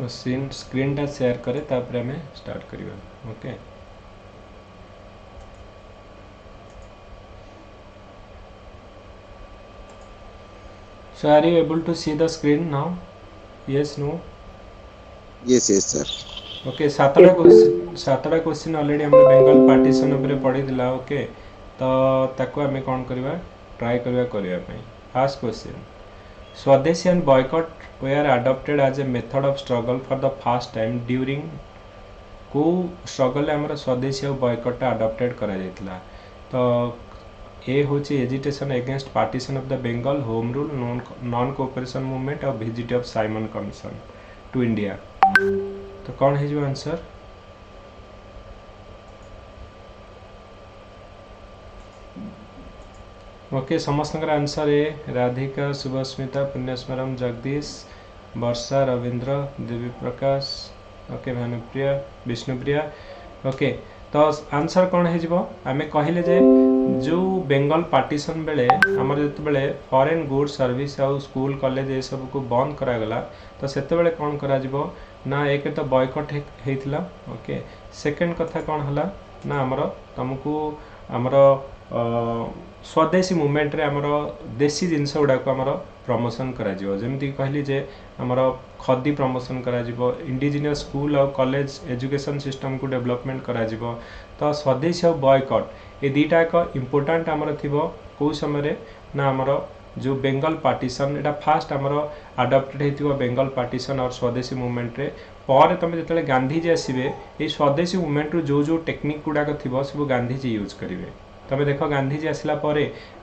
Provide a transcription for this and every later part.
Screen टा share करे तापर हमें स्टार्ट करिवा okay so are you able to see the screen now yes no yes sir. Okay सातटा क्वेश्चन ऑलरेडी हम बेंगल पार्टीशन उपरे पढ़ीला ओके तो ताको आम कौन करवा ट्राए करवा first question Swadeshi and boycott were adopted as a method of struggle for the first time during को स्ट्रगल आमर स्वदेशी और बॉयकॉट अडॉप्टेड करा जायतिला तो ए हूँ agitation against partition of the Bengal home rule non cooperation movement और visit of Simon commission to India तो कौन है जो आंसर ओके समस्त आंसर ए राधिका शुभस्मिता पुण्यस्मरम जगदीश वर्षा रविंद्र देवी प्रकाश ओके भानुप्रिया विष्णुप्रिया ओके तो आंसर कौन है आम कहले जे जो बेंगल पार्टीशन बेले आमर जो फॉरेन गुड सर्विस आउ स्कूल कॉलेज ये सब को बंद करागला तो सेते कौन करा ना एक तो बॉयकॉट होता ओके सेकेंड कथा कौन है ना आमर तुमको आमर स्वदेशी मूवमेंट रे आमर देसी जिनस गुड़ाक आमर प्रमोशन करा जमी कहली जे आमर खदी प्रमोशन करा इंडिजिनियस स्कूल और कॉलेज एजुकेशन सिस्टम को डेवलपमेंट करा तो स्वदेशी और बॉयकॉट ये दुईटा एक इम्पोर्टाट आमर थी कौ समय ना आमर जो बेंगल पार्टीशन एटा फास्ट आमर अडॉप्टेड हो बेंगल पार्टीशन और स्वदेशी मूवमेंट रे पर तुम जो गांधीजी आसवे ये स्वदेशी मूवमेंट रू जो जो टेक्निक गुड़ाक थी सब गांधीजी यूज करेंगे तुम देख गांधीजी आसला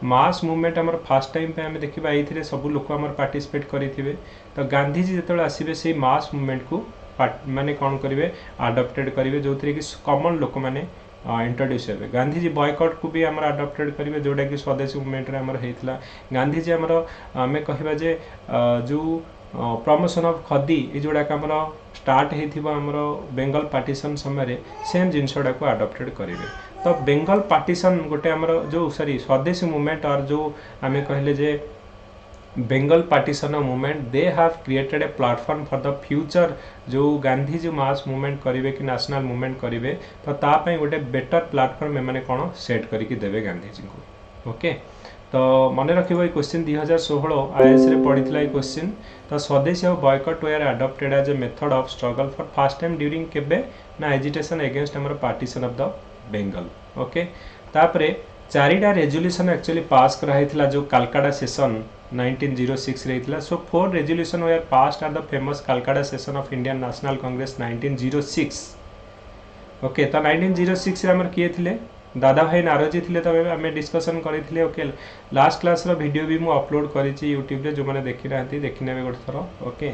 मास मूवमेंट आम फास्ट टाइम पे आम देखा ये सब लोक आम पार्टिसिपेट करेंगे तो गांधीजी जो आसवे से मास मूवमेंट को माने कौन करेंगे आडप्टेड करेंगे जो थी कि कॉमन लोक मैंने इंट्रोड्यूस हे गांधीजी बॉयकॉट को भी आम आडप्टेड करेंगे जोटा कि स्वदेशी मूवमेंट रे आमर होता गांधीजी आमर आम कह जो प्रमोशन ऑफ खदी ये जोड़ाक आमर स्टार्ट होमर बेंगल पार्टीशन समय सेम जिनसटा को आडप्टेड करेंगे तो बेंगल पार्टीशन गोटे आमर जो सॉरी स्वदेशी मूवमेंट और जो आम कहले जे Bengal partition movement they have created a platform for the future जो गांधी जो मास मूवमेंट करेंगे कि नेशनल मूवमेंट करेंगे तो तापाई गोटे बेटर प्लेटफॉर्म एम कौन सेट करके देवे गांधीजी को ओके तो मन रखिए क्वेश्चन 2016 आईएएस रे पढ़ी ये क्वेश्चन तो स्वदेशी और boycott were adopted as a method of struggle for first time during केबे ना एजिटेशन एगेंस्ट आमर partition of the Bengal okay तापरे चारिटा रेजोल्यूशन एक्चुअली पास कराइथिला जो कालकाटा सेशन 1906 रे हितला so 4 resolution were passed at the famous Calcutta session of Indian National Congress 1906 okay तो 1906 रे हमर किए थिले दादा भाई नारोजी थिले तो आम डिस्कसन करथिले ओके लास्ट क्लास रो वीडियो भी मु अपलोड करिछि YouTube रे जो माने देखि रहथि देखि नेबे गोटे थरो ओके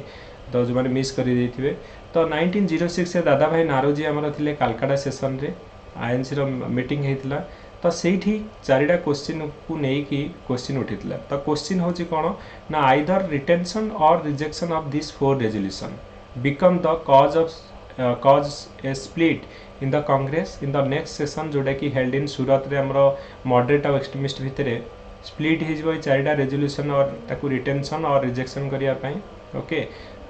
तो जो माने मिस करि दैथिबे तो 1906 रे दादा भाई नारोजी हमर थिले कालकाटा सेशन रे आईएनसी रो मीटिंग हेतिला तो सेठी चारिटा क्वेश्चन को नेकी क्वेश्चन उठितला तो क्वेश्चन होची कोन ना आइदर रिटेंशन और rejection of this 4 resolution become the cause A split in the Congress in the next session जोटा कि हेल्ड इन सूरत रे हमरो मॉडरेट और एक्सट्रीमिस्ट भितरे स्प्लिट हो चारिटा रेजोल्यूशन और ताकू रिटेंशन और रिजेक्शन करिया पई ओके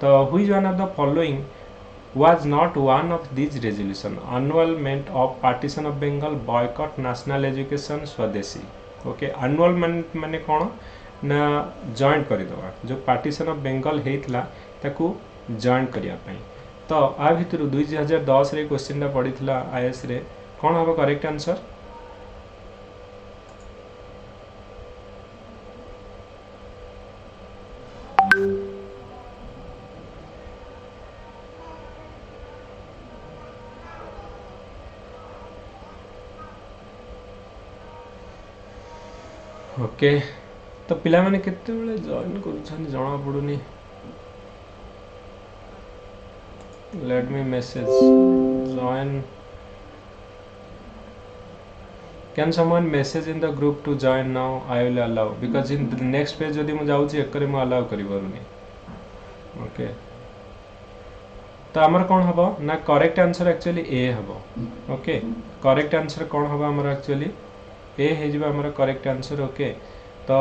तो which one of the following was not one of these resolution annulment of partition of Bengal boycott national education swadeshi okay annulment माने कौन ना जॉइन करदे जो पार्टीशन ऑफ बेंगल होता ताकू जॉइन करने तो आ भितर 2010 रे क्वेश्चन पड़ी आईएएस रे कौन हम करेक्ट आंसर ओके तो पिला माने केते बेले जॉइन करूछन जणा पडुनी let me message join can someone message in the group to join now I will allow because in the next page जदी मु जाउची एकरे मु अलाउ करि परुनी ओके तो आमर कौन हबो ना करेक्ट आंसर एक्चुअली ए हबो ओके करेक्ट आंसर कौन हबो आमर एक्चुअली ए है आमर करेक्ट आंसर ओके तो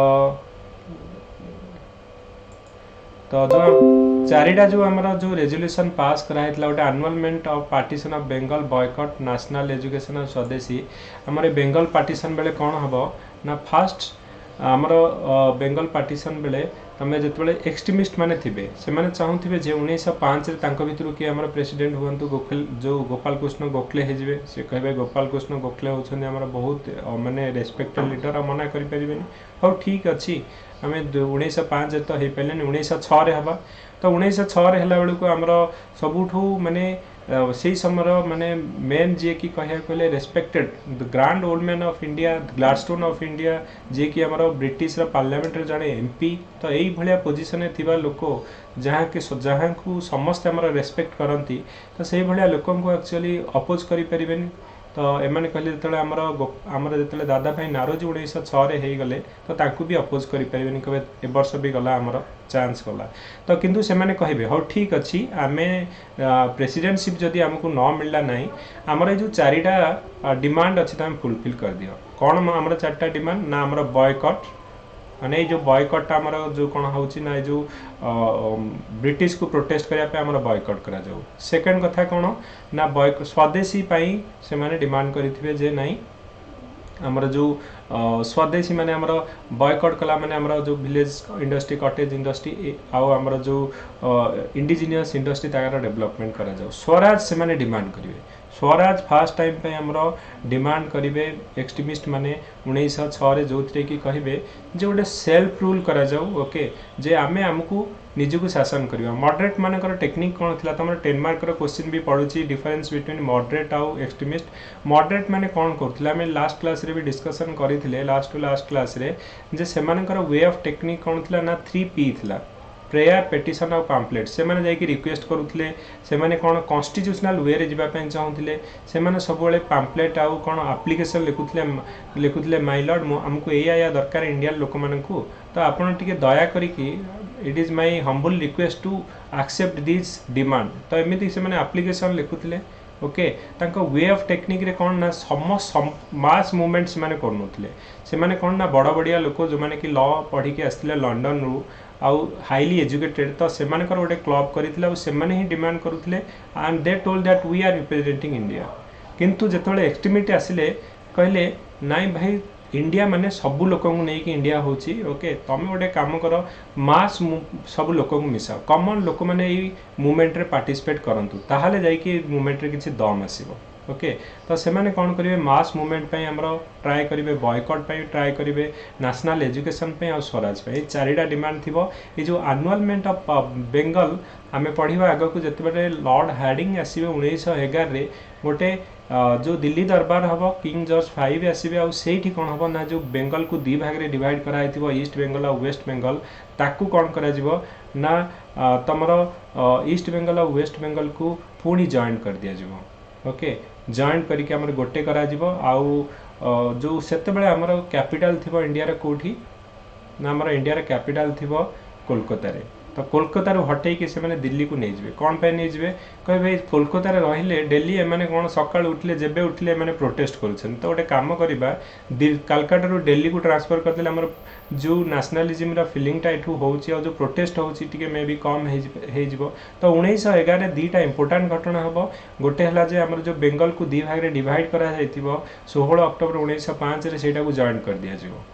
तो जो चारिटा जो आमर जो रेजोल्यूशन पास कराइला गोटे annulment of partition of Bengal boycott national education of swadeshi आमर बेंगल पार्टीशन बेले कौन हम ना फास्ट आमर बेंगल पार्टीशन बेले तमें जो एक्सट्रीमिस्ट माने थे से चाहूे जे 1905 भितर किए आम प्रेसिडेंट हूँ गोखले जो गोपाल कृष्ण गोखले हो सी कहे गोपाल कृष्ण गोखले होती बहुत माने रेस्पेक्टेड लीडर आ मना करें हाँ ठीक अच्छी आम 1905 तो हो पारे 1906 हवा तो 1906 बेलू आमर सबुठू माने से समय माने मेन जी की कह कहले respected the grand old man of India Gladstone of India जी की आमर ब्रिटिश पार्लियामेंट जड़े एमपी तो यही भाया पोजिशन थिबा लोक जहाँ को समस्त आमर रेस्पेक्ट करती तो से भाया लोक एक्चुअली अपोज करें तो एमाने कहले जो आमर जो दादा भाई नारोजी 1906 हो गले तो तांकु भी अपोज करें कहे ए वर्ष भी गला आमर चांस गला तो किंतु से माने कहे हाँ ठीक अच्छी आम प्रेसिडेंटशिप जदि आमको न मिलला ना आमर जो चारिटा डिमांड अच्छी तुम फुलफिल कर दियो कौन आमर चार्टा डिमांड ना आमर बॉयकॉट माने जो बॉयकॉट आमर जो कौन होची ना जो ब्रिटिश को प्रोटेस्ट करने आमर बॉयकॉट करा जाऊ सेकेंड कथा कौन ना स्वदेशी से माने डिमांड करेंगे जे नहीं आमर जो स्वदेशी माने आमर बॉयकॉट कला माने आमर जो विलेज इंडस्ट्री कटेज इंडस्ट्री आउ आमर जो इंडिजिनियस इंडस्ट्री तार डेवलपमेंट करा जाऊ स्वराज से माने डिमांड करेंगे स्वराज फास्ट टाइम पे आमर डिमांड करेंगे एक्सट्रीमिस्ट माने 1906 जो थे कि कहे जे गोटे सेल्फ रूल करा जाऊ ओके जे आमे आमको निजको शासन करवा मॉडरेट मानकर टेक्निक कौन थी तुम 10 मार्क क्वेश्चन भी पड़ुची डिफरेंस बिटवीन मॉडरेट आउ एक्सट्रीमिस्ट मॉडरेट माने कौन करथिले आमे लास्ट क्लास रे भी डिस्कशन करथिले लास्ट टू लास्ट क्लास रे जे सेमानकर वे ऑफ टेक्निक कौन थिला ना 3P थिला प्रेयर पेटिशन और पाम्पलेट से माने जाइए रिक्वेस्ट करुले से माने कौन कन्स्टिट्यूशनल वे रे जावाई चाहूले से माने सब पाम्पलेट आउ कौन आप्लिकेसन लिखुले माय लॉर्ड आमको या दरकार इंडियन लोक मानू तो आपड़ टे दया करिकी it is my humble request to accept this demand तो एमती से आप्लिकेसन लिखुले ओके तांको वे ऑफ टेक्निक रे कौन ना मास मूवमेंट से करुले से कौन ना बड़ बड़िया लोक जो मैंने कि लॉ पढ़ी के आसते लंडन रु आउ हाईली एजुकेटेड तो से गोटे क्लब करते से ही डिमांड करुले and they told that we are representing India किंतु जिते एक्सट्रीमिटी आसिले कहले नाई भाई इंडिया माने सबू लोक नहीं इंडिया होची ओके तुम गोटे काम कर मास सब लोक मिसाओ कमन लोक मैंने मूवमेंट रे पार्टिसिपेट करंतु ताहाले जाइए मूवमेंट रे किसी दम आसीबो ओके तो से माने कौन करेंगे मास मूवमेंट आमर ट्राए करेंगे बॉयकॉट ट्राए करेंगे नेशनल एजुकेशन और स्वराज चारिटा डिमांड थी ये जो आनुअलमेंट ऑफ बेंगल आम पढ़ा आग को जिते लॉर्ड हार्डिंग आसवे 1911 गोटे जो दिल्ली दरबार हम किंग जॉर्ज 5 आसवे आठी कौन हम ना जो बेंगल को दी भाग में डिवाइड कराई ईस्ट बेंगल और वेस्ट बेंगल ताकू कौन करा ना तमर ईस्ट बेंगल और वेस्ट बेंगल को पुणी जॉइन कर दिया ओके जॉइन करके आमर गोटे करा आउ जो सेते बेले आमर कैपिटल थी इंडिया रे कोठी ना आमर इंडिया रे कैपिटल थी कोलकाता रे तो कोलकाता हटे कि से दिल्ली को नहीं जाए कौन पे नहीं जाए कहे भाई कोलकाता रहिले डेली एमाने कौन सकाल उठले जेबे उठले एमाने प्रोटेस्ट करुछन तो गोटे काम करबा कलकाता रू दिल्ली को ट्रांसफर करदेले हमर जो नेशनलिज्म रा फीलिंगटा एठू होउची और जो प्रोटेस्ट होउची टिके मे भी कम हे जिवो तो 1911 दुईटा इंपोर्टेंट घटना हबो गोटे हला जे हमर जो बेंगल को दी भाग रे डिवाइड करा जायतिबो 16 अक्टोबर 1905 रे सेटा को जॉइन कर दिया जिवो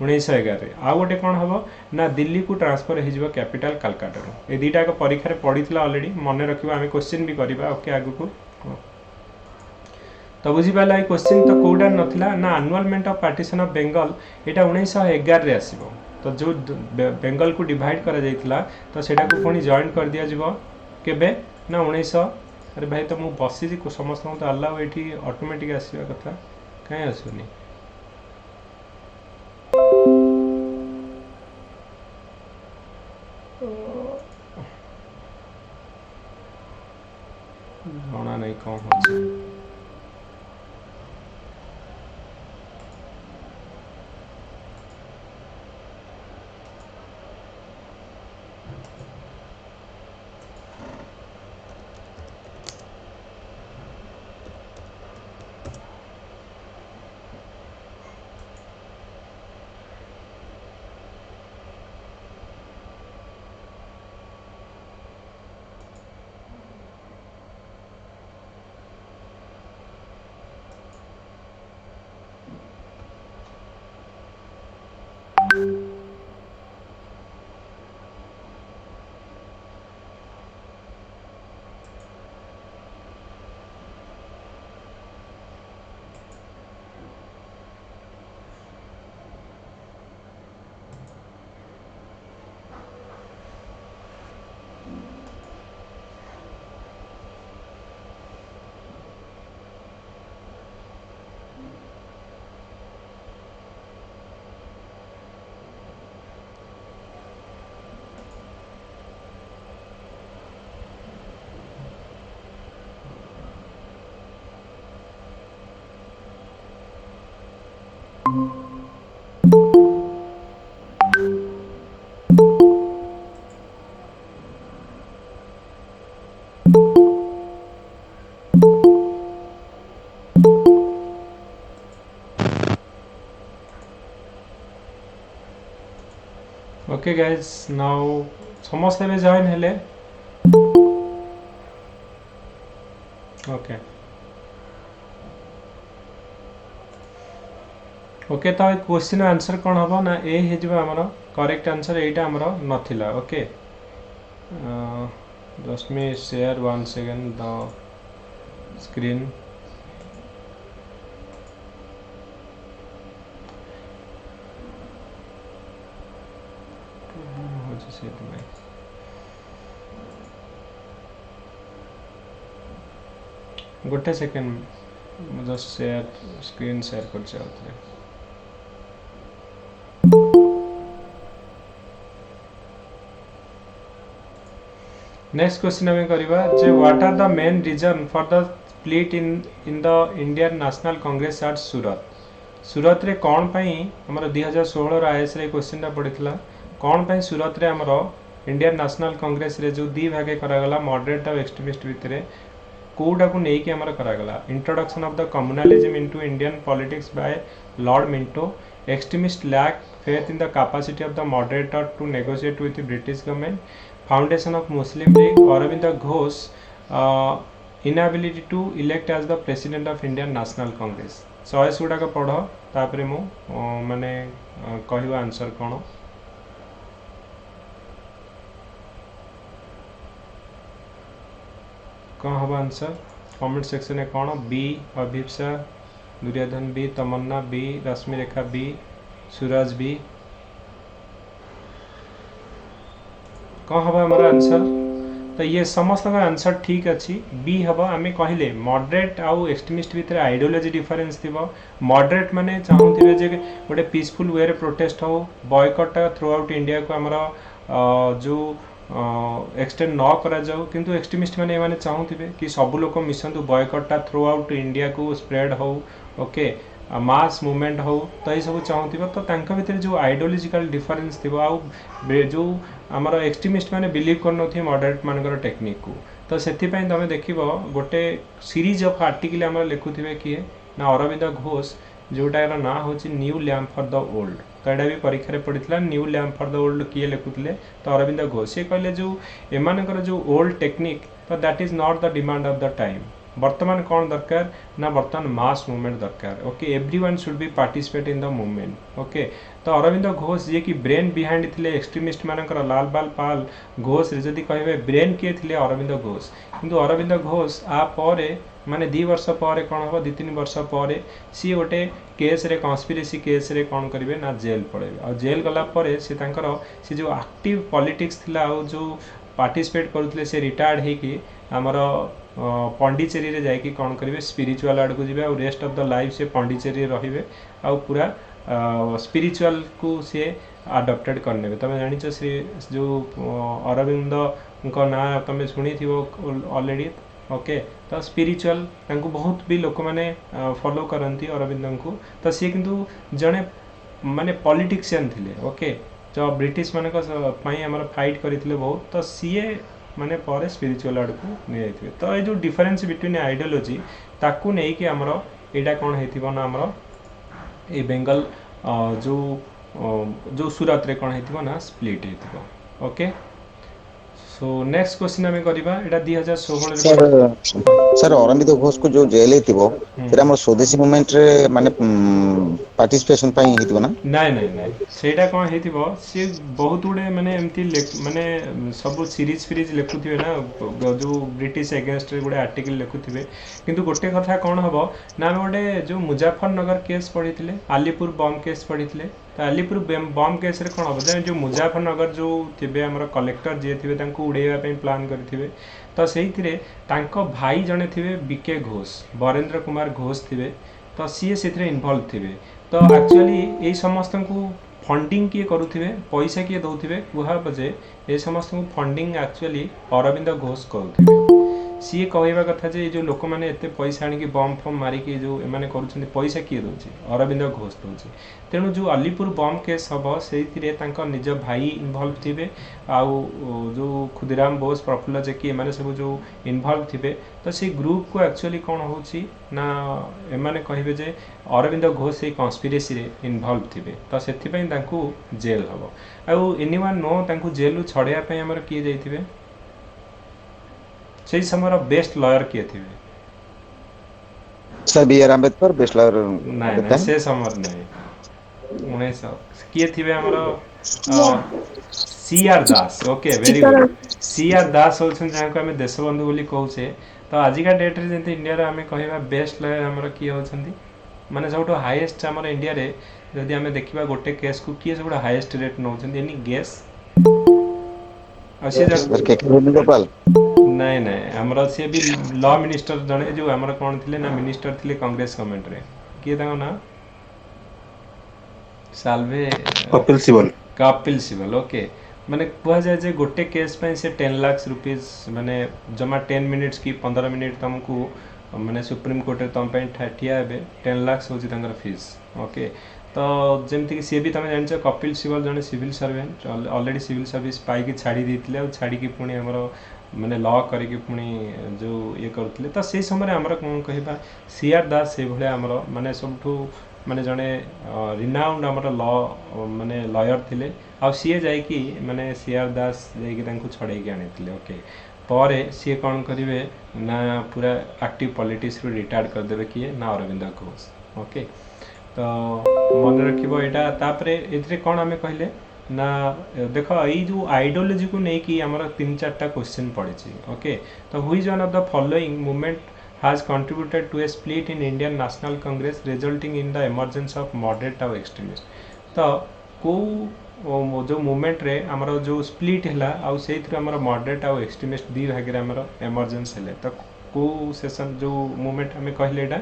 1911 आउ गोटे कौन हम ना दिल्ली को ट्रांसफर हो कैपिटल कलकाता ये दुईटा परीक्षा पढ़ी अलरेडी मन रखा आम क्वेश्चन भी करवा ओके आग को तो बुझीपाल ये क्वेश्चन तो कौटा नाला ना आनुअलमेंट ऑफ पार्टीशन ऑफ बेंगल यहाँ 1911 आसो तो जो बेंगल को डिवाइड करा जाइथिला तो सेटा को पुणी जॉइन कर दिया जिवो केबे ना 1900 अरे भाई तो मुझे बसी समस्त तो अलाउ ये ऑटोमेटिक आसवा कथा कहीं आसुनी जना नहीं कौन हो ओके गाइज नाउ समस्त में जॉइन हेले ओके ओके तो क्वेश्चन आंसर कौन हम ना ए आमर करेक्ट आंसर एटा आमर नथिला okay just me share 1 second the screen गोटे second just share screen share कर नेक्स्ट क्वेश्चन आम करवा जे what are the main reason for the split in the Indian National Congress at Surat Surat रे कौन पई हमर 2016 आईएएस रे क्वेश्चन पड़ितला कौन पई सूरत रे हमर इंडियन नेशनल कांग्रेस रे जो दी भागे करागला मॉडरेट और एक्सट्रीमिस्ट भितरे कोडा को नेकी हमर करागला introduction of the communalism into Indian politics by Lord Minto extremist lack faith in the capacity of the moderator to negotiate with the British government foundation of Muslim League Aurobindo Ghosh inability to elect as the president of Indian National Congress choice गुड़ाक पढ़ तापर मु माने कहवा answer कौन कौन हम answer comment section में कौन बी अभिप्सा दुर्योधन बी तमन्ना बी रश्मि रेखा बी सूरज बी कौन हम हमार आंसर तो ये समस्त का आंसर ठीक अच्छी बी हम आम कहले मॉडरेट आउ एक्सट्रीमिस्ट भितर आइडियोलॉजी डिफरेंस थी मॉडरेट माने चाहूथिबे जे गोटे पीसफुल वे रे प्रोटेस्ट हो बॉयकट थ्रू आउट इंडिया को हमर जो एक्सटेंड न करा जाऊ किंतु एक्सट्रीमिस्ट माने माने चाहूथिबे कि सब लोक मिसंतु बॉयकटटा थ्रू आउट इंडिया को स्प्रेड हो ओके मास मूवमेंट हो तो ये सब चाहूथिबे तो तांका भितर जो आइडियोलॉजिकल डिफरेंस थी आउ जो आमर एक्सट्रीमिस्ट माने बिलीव करनथि मॉडरेट मानकर टेक्निक को तो सेति पई तमे देखिबो गोटे सीरीज ऑफ आर्टिकल आमर लिखुथिबे किए ना अरविंद घोष जोटार ना होची new lamp for the old तो यहाँ भी परीक्षा रे पड़ीथला new lamp for the old किए लिखुथिले तो अरविंद घोष से कहले जो एमानकर जो ओल्ड टेक्निक तो that is not the demand of the time वर्तमान कौन दरकार ना वर्तमान मास मूवमेंट दरकार okay everyone should be participate in the movement okay तो अरविंद घोष जी की ब्रेन बिहाइंड थिले एक्सट्रीमिस्ट मानकर लाल बाल पाल घोष रे जदी कहबे ब्रेन किए थिले अरविंद घोष किंतु अरविंद घोष आ परे माने 2 वर्ष पर कौन हम 2-3 वर्ष पर सी गोटे केस रे कन्स्पिरेसी केस रे कौन करेंगे ना जेल पड़ेबे आ जेल गला परे से तांकर से जो एक्टिव पॉलिटिक्स थिला आ जो पार्टिसिपेट करुले से रिटायर्ड होगी आमर पंडिचेरी रे जाइए कौन करेंगे स्पिरिचुअल आड़ को जी रेस्ट ऑफ द लाइफ से पंडिचेरी रहिबे आ पूरा स्पिरिचुअल को सी आडप्टेड करने तुम जान से जो अरविंद ना तुम शुणी थी ऑलरेडी ओके तो स्पिरिचुअल तांको बहुत भी लोक मैंने फॉलो करती अरविंद को तो सी किंतु जड़े माने पॉलिटिशियन थिले ओके जो ब्रिटिश मान फाइट करते बहुत तो सीए माने पर स्पिरिचुअल आड़ को नहीं जाइए तो ये जो डिफरेंस बिटवीन आइडियोलॉजी ताकू नहीं कि आमर एटा कौन होइथिबो ना आमर ए बेंगल जो सूरत रे कौन होइथिबो ना स्प्लिट होइथिबो ओके सो नेक्स्ट क्वेश्चन हमें करबा एटा 2016 सर अरविंद घोष को जो जेल हेतिबो फिर हमर स्वदेशी मूवमेंट रे माने पार्टिसिपेशन पई हेतिबो ना नहीं नहीं नहीं सेटा कौन हेतिबो से बहुत गुडे माने एमती माने सब सीरीज फ्रीज लिखुथिबे ना जो ब्रिटिश अगेंस्ट रे गुडे आर्टिकल लिखुथिबे किंतु गोटे कथा कौन हबो ना गोटे जो मुजफ्फरनगर केस पढ़िथिले आलीपुर बम केस पढ़िथिले तो आलीपुर बम केस रे कौन हम जो मुजफ्फरनगर जो थे आम कलेक्टर जी थे उड़ेवा प्लान करथिबे तो से भाई जड़े थे बीके घोष बरेन्द्र कुमार घोष थे तो सी से इनवल्व थे तो एक्चुअली ये समस्त को फंडिंग किए करुथिबे पैसा किए दौथिबे कुहा बजे ये समस्त को फंडिंग एक्चुअली अरविंद घोष करुथिबे सी कहवा कथा जे जो लोक मैंने एत पैसा आनिक बम फम मारिकी जो एमाने करुछन्ति पैसा किए दौचे अरविंद घोष दौचे तेणु जो अलीपुर बम केस हम से निज भाई इनवल्व थे आउ जो खुदीराम बोस प्रफुल्ल जेकी एमाने सब जो इनवल्व थे तो से ग्रुप को एक्चुअली कौन होची ना एमाने कहिबे जे अरविंद घोष से कन्स्पिरेसी रे इनवल्व थे तो से जेल हम आउ एनीवन नो तांकू जेल छड़ाइया पे हमर किए जाइथिबे से समय बेस्ट लॉयर किए थे sir B R Ambedkar best lawyer नहीं से समय नहीं 1900 किए थे C R Das okay very good C R Das होछन जहाँ को आम देशबंधु बोली कहूचे तो आजिका डेट रे जंती इंडिया रे आम कहबा बेस्ट लॉयर हमर किए होछंती माने सबटो हाईएस्ट हमर इंडिया रे जदि आम देखिबा गोटे केस को किए सबटो हाईएस्ट रेट नौछंती एनी गेस सर के वेणुगोपाल नहीं नहीं हमर से भी लॉ मिनिस्टर जने जो हमर कोन थिले ना मिनिस्टर थिले कांग्रेस गवर्नमेंट रे किए ताको ना साल्वे कपिल सिबल ओके माने कह जाए जे गोटे केस पे से 10 लाख रुपीस माने जमा 10 मिनिट्स की 15 मिनिट तुमको माने सुप्रीम कोर्ट रे तुम पे ठिया हेबे 10 लाख होची तांकर फीस ओके तो जमती कि सी भी तुम जान कपिल सिबल जने civil servant already civil service पाई छाड़ी देथिले और छाड़ी की पुणी हमर माने लॉ करिकी पुणी जो ये करथिले तो से समय हमर कोन कहबा सीआर दास से भले हमर माने सबठू माने जने रिनाउंड हमर लॉ माने लॉयर थिले आ सीए जाई कि माने सीआर दास जाई कि तांको छड़ाई के आनिथिले ओके पर सी कौन करेंगे ना पूरा एक्टिव पॉलिटिक्स रू रिटायर्ड कर देबे किए ना अरविंद घोष ओके तो मन रखिबो एटा तापरे एथरे कोन हमें कहले ना देख यही जो आइडियोलॉजी को नहीं कि हमारा 3-4टा क्वेश्चन पड़े ओके तो which one of the following movement has contributed to a split in Indian National Congress resulting in the emergence of moderate और extremist तो को जो मूवमेंट रे हमर जो स्प्लिट हैला आउ से हमर मॉडरेट और एक्सट्रीमिस्ट दी भाग रे हमर इमर्जेंस हैले तो को सेशन जो मूवमेंट हमें कहले एटा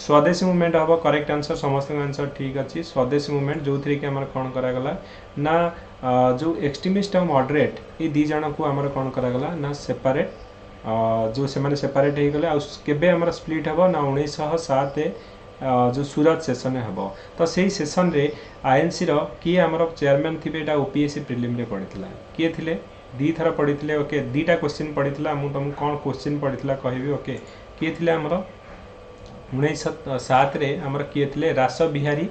स्वदेशी मूवमेंट हम करेक्ट आंसर समस्त आंसर ठीक अच्छी स्वदेशी मूवमेंट जो थी कि आमर कौन करागला ना जो एक्सट्रीमिस्ट और मॉडरेट ये दी जन को आमर कौन करागला ना सेपरेट जो से माने सेपरेट हो गले केबे हमर स्प्लिट हेबो ना 1907 जो सूरत सेशन हेबो तो सही सेशन रे आईएनसी रो किए हमर चेयरमैन थिबे एटा ओपीएससी प्रीलिम रे पड़ितला किए थिले दी थरा पड़ितले ओके दीटा क्वेश्चन पड़ितला मु तुम कोन क्वेश्चन पड़ितला कहबी ओके किए थिले हमर 1907 रे हमर किए थिले रास बिहारी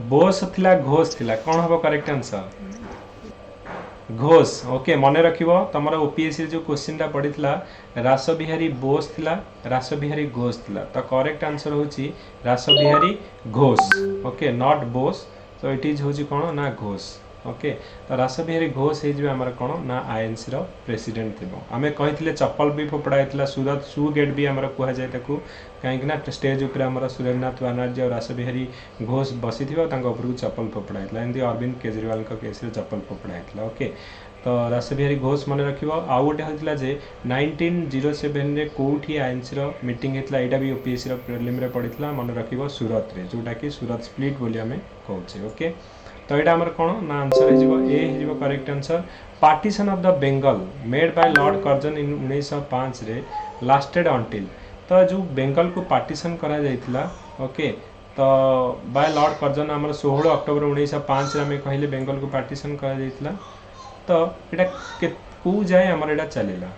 बोस थिला घोष थिला कोन हबो करेक्ट आंसर घोष ओके मन रखिबो तमरा ओपीएससी जो क्वेश्चन टा पड़ितला रास बिहारी बोस थिला रास बिहारी घोष थिला तो करेक्ट आंसर होची रास बिहारी घोष ओके नॉट बोस तो इट इज होची कोन ना घोष ओके तो रास बिहारी घोष हे जे हमर कोन ना आईएनसी रो प्रेसिडेंट थिबो हमें कहितले चप्पल भी फोपड़ाइतला सूरत शू गेट भी हमर कुहा जाय ताकू कहीं ना स्टेज ऊपर हमर सुरेंद्रनाथ बनर्जी और रास बिहारी घोष बसी थिबो तांको ऊपर को चप्पल फोपड़ाइतला एंदी अरविंद केजरीवाल का केस रे चप्पल फोपड़ाइतला ओके तो रास बिहारी घोष मन रखिबो आउ गोटे होतला जे 1907 रे कोठी आईएनसी रो मीटिंग हेतला एटा भी ओपीएससी रो प्रीलिम रे पड़ितला मन रखिबो सूरत रे जोटा कि सूरत स्प्लिट बोली हमें कहउछे ओके तो यहाँ आमर कौन ना आंसर हो correct answer partition of the Bengal made by lord Curzon in 1905 रे लास्टेड अंटिल तो जो बेंगल को पार्टीशन करा जाइथिला ओके तो बाय लॉर्ड कर्जन आमर 16 अक्टोबर 1905 रे हमें कहले बेंगल को पार्टीशन करा जाइथिला तो एटा को जाए आमर एटा चलेला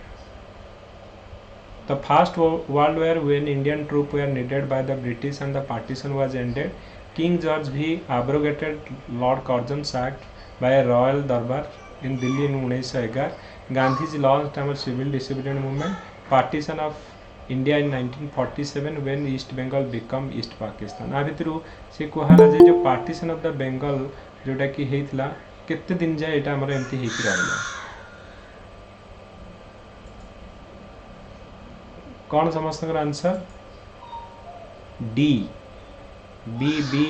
The first World War when Indian troops were needed by the British and the partition was ended, King George V abrogated Lord Curzon's Act by a royal darbar in Delhi in 1911. Gandhiji launched a civil disobedience movement, partition of India in 1947 when East Bengal became East Pakistan. आ भितरु से कहला जे जो partition of the Bengal जोटा कि हेतला केते दिन जाए एटा हमर एमती हेति रहला कौन समस्त answer D B B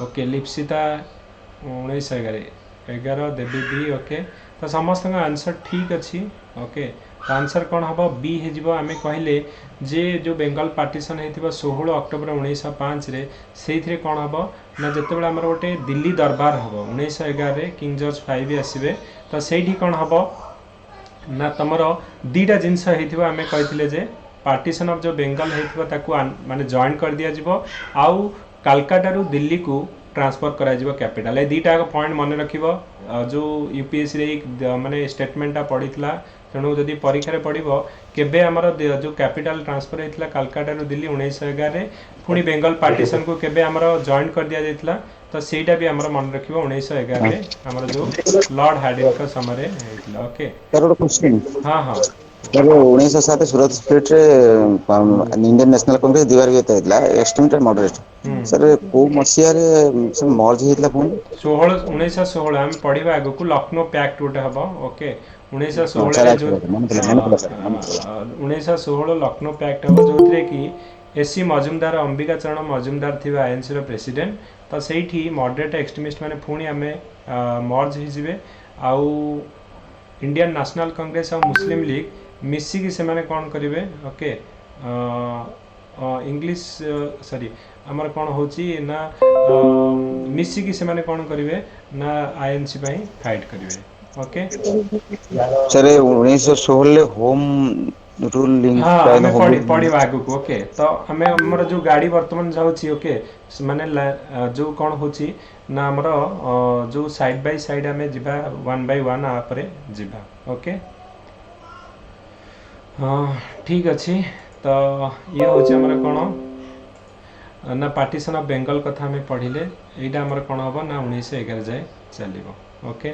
okay Lipsita 1911 देवी बी ओके तो समस्त आंसर ठीक अच्छी ओके तो आंसर कौन हम बी हो आम कहले जे जो बेंगल पार्टीशन होता 16 अक्टोबर 1905 रे से कौन हम ना जिते आम गोटे दिल्ली दरबार हम 1911 किंग जॉर्ज 5 आसवे तो से कौन हम ना तुम दीटा जिनस आम कही जे पार्टीशन ऑफ जो बेंगल होता माने जॉइन कर दिया जिवो आउ कालकाटा रु दिल्ली को ट्रांसफर करा जिवो कैपिटल ए दीटा पॉइंट मन रखिबो जो यूपीएससी रे माने स्टेटमेंटा पड़ीथला तेणु जदि परीक्षा पड़ो केबे आमर जो कैपिटल ट्रांसफर होता कालकाटा रु दिल्ली 1911 रे पुणी बेंगल पार्टीशन को केबे आमर जॉइन कर दिया जाइतला तो सेटा भी आमर मन रखिबो 1911 रे आमर जो लॉर्ड हार्डिंग का समय होइतला ओके सर ଗୋଟେ क्वेश्चन हाँ हाँ सर 1907 सूरत स्प्लिट रे इंडियन नेशनल कांग्रेस दिवार होता है एक्सट्रीम रे मॉडरेट सर को मसिया रे सब मर्ज हेतला पुणी 1916 आम पढ़ा आग को लखनऊ पैक्ट गोटे हम ओके 1916 जो 1916 लखनऊ पैक्ट हम जो कि एससी मजुमदार अंबिका चरण मजुमदार थी आईएनसी प्रेसिडेंट तो से मॉडरेट एक्सट्रीमिस्ट मैंने पुणी आम मर्ज हो आउ इंडियन नेशनल कांग्रेस और मुस्लिम लीग मिसिकी से माने कौन करेंगे ओके इंग्लिश सॉरी आमर कौन होची ना मिसिकी से माने कौन करेंगे ना आईएनसी फाइट करेंगे ओके सर 1916 होम रूल हाँ हमें पढ़ा आगु को ओके तो हमें हमर जो गाड़ी वर्तमान जाउची ओके माने जो कौन होची ना हमर जो साइड बाय साइड हमें जिबा वन बाय वन आपरे जिबा ओके हाँ ठीक अच्छे तो ये हूँ आमर कौन ना पार्टीशन ऑफ बेंगल कथा हमें पढ़िले यहाँ आमर कौन हम ना 1911 जाए चलो ओके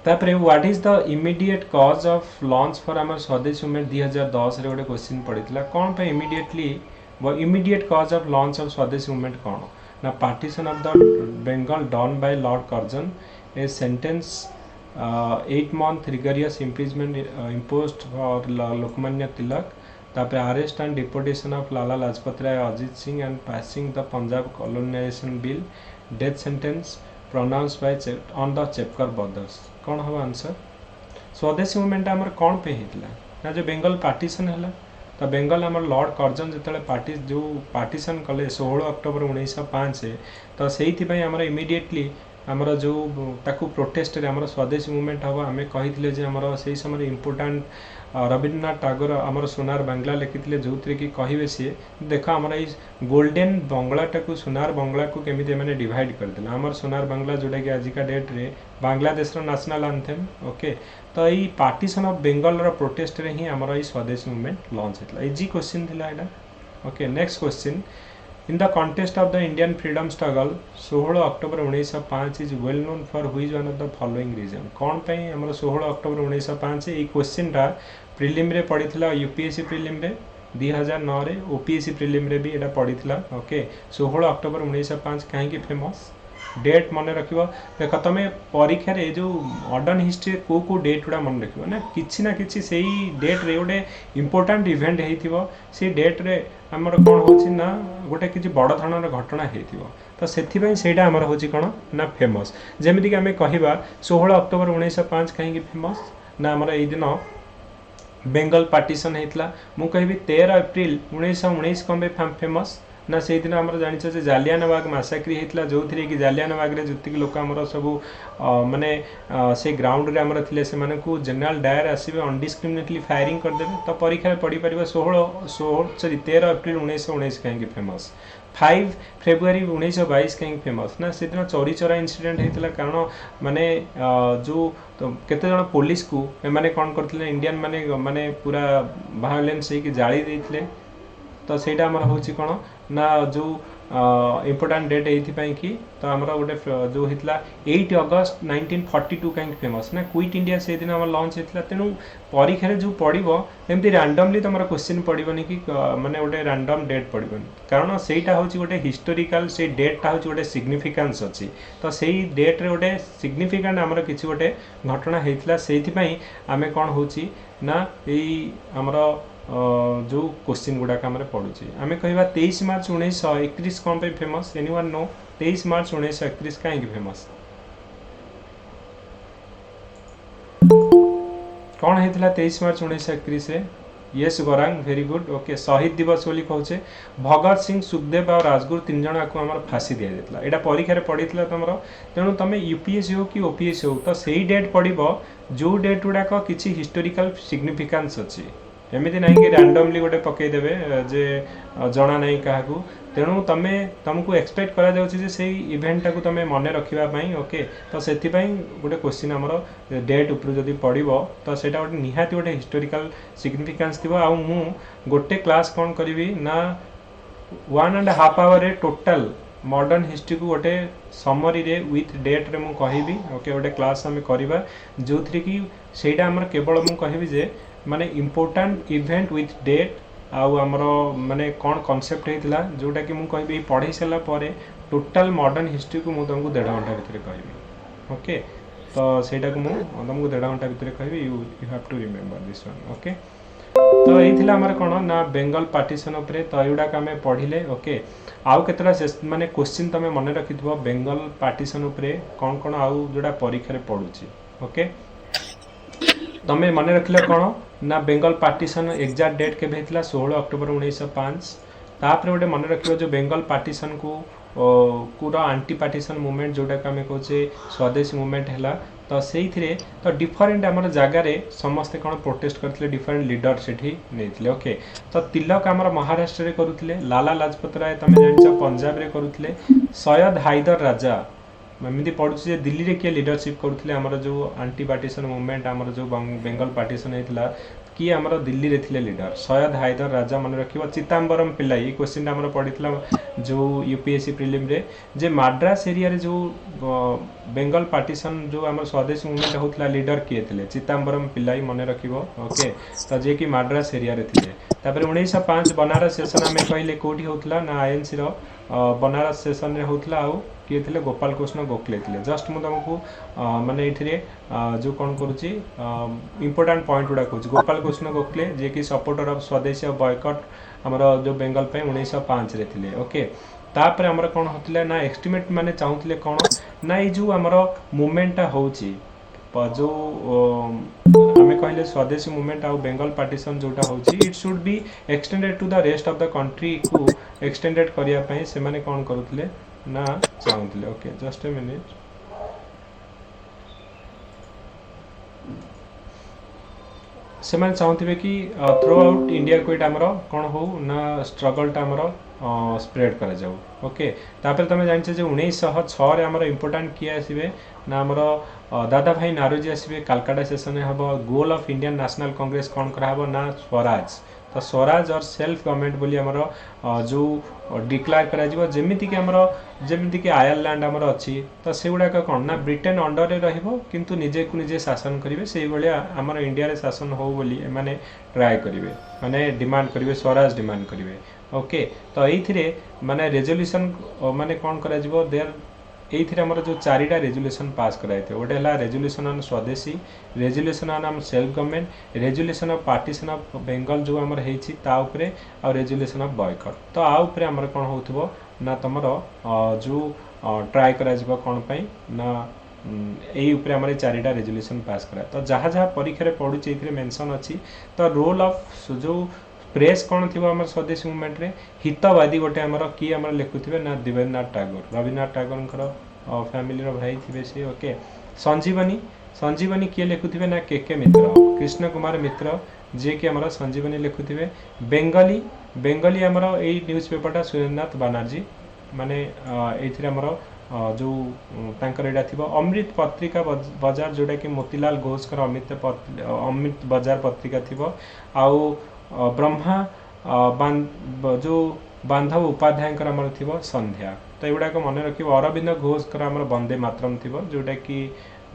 तापरे what is the immediate cause of launch for आमर स्वदेश मूवमेंट 2010 रे गोटे क्वेश्चन पड़ीला कौन पे इमीडिएटली वो immediate cause of launch of Swadesh movement कौन ना partition of the Bengal done by lord Curzon a sentence 8 month rigorous imprisonment imposed for Lokmanya Tilak तापरे arrest and deportation of Lala Lajpat Rai Ajit Singh and passing the Punjab colonisation bill death sentence pronounce by on the Chapekar brothers कौन हम answer स्वदेशी movement आमर कौन पे होता ना जो बेंगल पार्टीशन है तो बेंगल आमर लॉर्ड कर्जन जो पार्टी जो पार्टीशन कले 16 अक्टोबर 1905 तो से आमर इमिडिएटली आमर जो ताकू प्रोटेस्ट आमर स्वदेशी मूवमेंट हम आम कही आमर से समय इम्पोर्टाट रवीन्द्रनाथ टागोर आमर सोनार बांग्ला लिखी जो कि कहे सी देख आमर ये गोल्डेन बंगलाटा को सोनार बंगला को केमी मैंने डिवाइड करदे आमर सोनार बांग्ला जोटा कि आजिका डेट रे बांग्लादेश नेशनल आंथेम ओके तो ये पार्टीशन ऑफ बेंगल प्रोटेस्ट रे ही आमर ये स्वदेशी मूवमेंट लॉन्च होता इजी क्वेश्चन थी यहाँ okay next question in the contest of the Indian freedom struggle 16 October 1905 is well known for which one of the following reason कौन पे हमर 16 अक्टोबर 1905 ये क्वेश्चन टा प्रिलिम रे पड़ीला यूपीएससी प्रिलिम रे 2009 रे ओपीएससी प्रिलिम रे भी एटा पड़ीला ओके 16 अक्टोबर 1905 कहीं फेमस डेट मन रख देख तुम परीक्षा रे जो मॉडर्न हिस्ट्री को डेट गुड़ा मन रख ना कि से डेट रे गोटे इम्पोर्टाट इवेंट हो से डेट रे आमर कौन हो ना गोटे किसी बड़ धरण घटना हो तो से आमर हूँ कौन ना फेमस जमीक आम कह 16 अक्टोबर 1905 कहीं फेमस ना आमर ये दिन बेंगल पार्टीशन होता मुझे कहि 13 एप्रिल 1919 कौन फेमस ना से दिन आम जान जालियानवाग मासाक्री होता जो थी कि जालियानवाग जी लोक आमर सब माने से ग्राउंड रे आमर थिले से माने को जनरल डायर आसवे अनडिस्क्रिमिनेटली फायरिंग करदे तो परीक्षा पढ़ी पार 13 एप्रिल 1919 कहीं फेमस 5 फेब्रुआरी 1922 कहीं फेमस ना से दिन चोरी चोरा इनसीडेंट होता कारण माने जो तो केते जन पुलिस को मैंने कौन करते इंडियन माने माने पूरा वायलेंस होगी जाली देते तो सहीटा आमर हूँ कौन ना जो इम्पोर्टाट डेट ये कि तो आमर गोटे जो होता 8 अगस्त 1942 कहीं फेमस ना क्विट इंडिया से दिन आम लॉन्च होता तेणु परीक्षा जो पड़ो एमती रैंडमली तुम क्वेश्चन पड़ोनी कि माने गोटे रैंडम डेट पड़ोनी कारण सेटा हूँ गोटे हिस्टोरिकल से डेटा हूँ गोटे सिग्निफिकेंस अच्छी तो से डेट्रे गोटे सिग्निफिकेंट आमर किसी गोटे घटना होता से आम कौन हो ना आमर जो क्वेश्चन गुड़ाक आम पढ़ुचे आम कह 23 मार्च 1931 कौन पे फेमस एनीवन नो 23 मार्च 1931 कहीं फेमस कौन होता 23 मार्च 1931 yes Gaurang very good okay शहीद दिवस बोली कहे भगत सिंह सुखदेव और राजगुरु तीन जन को आम फांसी दि जाता यहाँ परीक्षा पड़ी तुम तेणु तुम यूपीएससी हो कि ओपीएससी हो तो सही डेट पड़ जो डेट गुड़ाक किसी हिस्टोरिकल सिग्निफिकेंस अच्छी एमती ना कि रैंडमली गोटे पकईदेवे जे जना ना क्या तेणु तुमको एक्सपेक्ट करा जाउछि जे से इवेंट टाको तुम मन रखापी ओके तो से गोटे क्वेश्चन आमर डेट उपर जदि पड़ो तो सेटा गोटे निहाती गोटे हिस्टोरिकल सिग्निफिकेंस थी आउ मु गोटे क्लास कौन करी ना 1.5 आवर रे टोटल मॉडर्न हिस्ट्री को गोटे समरी रे विथ डेट रे मु कहबी ओके गोटे क्लास आम करवा जो थी कि सेटा आमर केवल मु कहबी जे माने इम्पोर्टेंट इवेंट विथ डेट आउ आमर माने कौन कॉन्सेप्ट होता जोटा कि मुझे कहि पढ़ी सारा पर टोटाल मॉडर्न हिस्ट्री को मुझे तुमको 1.5 घंटा भितर कहबी ओके तो सेटा को मुझे तुमको 1.5 घंटा भितर कहबी you have to remember this one okay तो यही आमर कौन ना बेंगल पार्टीशन उपरे तो युडाक आम पढ़िले ओके आउ केतरा माने क्वेश्चन तुम मन रखि बेंगल पार्टीशन उपरे कौन कौन आउ जोड़ा परीक्षा पड़ुची ओके तमें मन रखिले कौन ना बेंगल पार्टीशन एग्जैक्ट डेट के 16 अक्टोबर 1905 तापर गोटे मन रखियो जो बेंगल पार्टीशन को पूरा आंटी पार्टीशन मूवमेंट जोटा कि आम कहे स्वदेशी मूवमेंट है तो से तो डिफरेंट आम जगार समस्ते कौन प्रोटेस्ट करते डिफरेंट लीडर से नहीं ओके तो तिलक आमर महाराष्ट्र में करुले लाला लाजपत राय तुम जान पंजाब में करुले सैयद हायदर राजा एमती पढ़ुचे दिल्ली रे किए लीडरशिप करुले आमर जो आंटी पार्टीशन मूवमेंट आमर जो बेंगल पार्टीशन होता किए आमर दिल्ली रे थिले लीडर सैयद हायदर राजा मन रखियो चिदम्बरम पिल्लाई ये क्वेश्चन आमर पड़ीला जो यूपीएससी प्रिलिम रे जे मद्रास एरिया रे जो बेंगल पार्टीशन जो आम स्वदेशी मूवमेंट होता लीडर किए थे चिदम्बरम पिल्लाई मन रखियो ओके तो जे कि मद्रास एरिया रे थिले तापर 1905 बनारस सेशन आम कहले कौटी होता ना आईएनसी रो बनारस सेशन रे होता आउ किए थे गोपाल कृष्ण गोखले थे जस्ट मुझे तुमको माने ये जो कौन करुच्ची इंपोर्टाट पॉइंट गुड़ा कह गोपाल कृष्ण गोखले जे कि सपोर्टर ऑफ स्वदेशी और बॉयकट आमर जो बेंगल पे 1905 रे थिले ओके तापर आमर कौन होता ना एस्टिमेट माने चाहूले कौन ना ये जो आमर मूवमेंटा होची जो आम कहले स्वदेशी मूवमेंट आउ बेंगल पार्टीशन जोटा होची it should be extended to the rest of the country को एक्सटेंडेड करिया पई से माने कौन करुले ना चाहूले ओके जस्ट ए मिनिट से मैंने चाहते कि थ्रू आउट इंडिया को आमर कौन हो ना स्ट्रगलटा आमर स्प्रेड करा जाऊ ओके तापर तुम जानिछे जे 1906 आमर इंपोर्टेंट किए आसबे ना आमर दादा भाई नारोजी आसबे कालकाटा सेशन में हम goal of Indian National Congress कौन कराहब ना स्वराज तो स्वराज और सेल्फ गवर्नमेंट बोली आमर जो डिक्लेयर करा जेमिति कि आमर जेमिति कि आयरलैंड आमर अच्छी तो से गुड़ाक कौन ना ब्रिटेन अंडर रे रहिबो किंतु निजे को निजे शासन करेंगे से भाया आमर इंडिया रे शासन हो बोली माने ट्राए करेंगे माने डिमांड करेंगे स्वराज डिमांड करेंगे ओके तो ये माने रेजोल्यूशन माने कौन करा जिवो देयर ये आमर जो 4टा रेजुलेशन पास कराई थे गोटे है रेजुलेशन ऑन स्वदेशी रेजुलेशन ऑन आम self government resolution of partition of Bengal जो आमर होती ताऊपर आ रेजुलेशन ऑफ बॉयकट तो आउपर आमर कौन हो ना तुम जो ट्राए करा कौन पाई ना यही उपरे आमर 4टा रेजुलेशन पास करा तो जहाँ जहाँ परीक्षा पड़ुचे ये मेंशन अच्छी तो रोल ऑफ जो प्रेस कौन थी आम स्वदेशी मूवमेंट रे हितवादी गोटे आमर किए आमर लिखुवे ना देवेंद्रनाथ टैगोर रवीन्द्रनाथ टैगोर फैमिली भाई थे सी ओके संजीवनी संजीवनी किए लिखुवे ना के मित्र कृष्ण कुमार मित्र जे कि आमर संजीवनी लिखुवे बेंगली बेंगली आमर यही न्यूज पेपरटा सुरेंद्रनाथ बनर्जी माने ये आमर जो यहाँ थी अमृत पत्रिका बजार जोटा कि मोतीलाल घोषकर अमृत बजार पत्रिका थी आउ ब्रह्मा जो बांधव उपाध्याय आमर थी संध्या तो युवाक मन रख अरविंद घोषकर आमर वंदे मातरम थी जोटा कि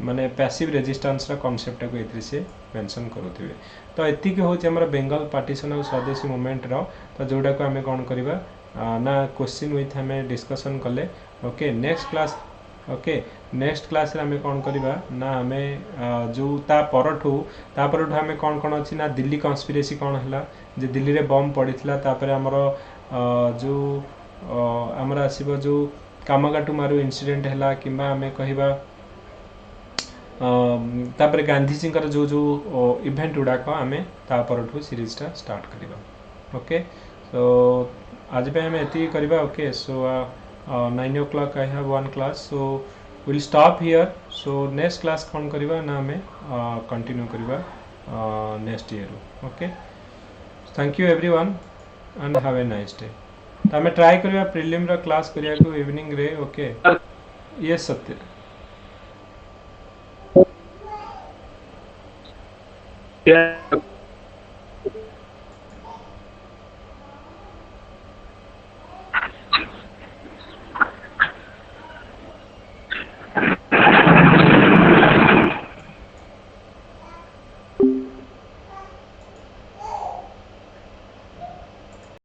माने पैसिव रेजिस्टेंस कॉन्सेप्ट को ये से मेंशन करुवे तो एतिक हूँ आमर बेंगल पार्टीशन और स्वदेशी मूवमेंट तो जोटा को आम कौन करवा ना क्वेश्चन विथ आम डिस्कसन कले okay next class okay next class आम कौन करवा ना आम जो तापरठू आम कौन कौन अच्छी ना दिल्ली कन्स्पिरेसी कौन है जे दिल्ली रे बम पड़ता तापर आमर जो आमर आसो जो कामगाटू मारू इनसीडेंट है कि आम कहवा तापर गांधी जी जो जो इवेंट गुड़ाक आम तापरठू सीरीजटा स्टार्ट करवा ओके सो आज पे आम ये करवा okay so 9 o'clock I have one class so will stop here so next class कौन करवा ना आम कंटिन्यू करवा next year okay thank you everyone and have a nice day तो आम ट्राई करवा प्रिलिम रा क्लास करिया को इवनिंग रे ओके यस सत्य Yeah.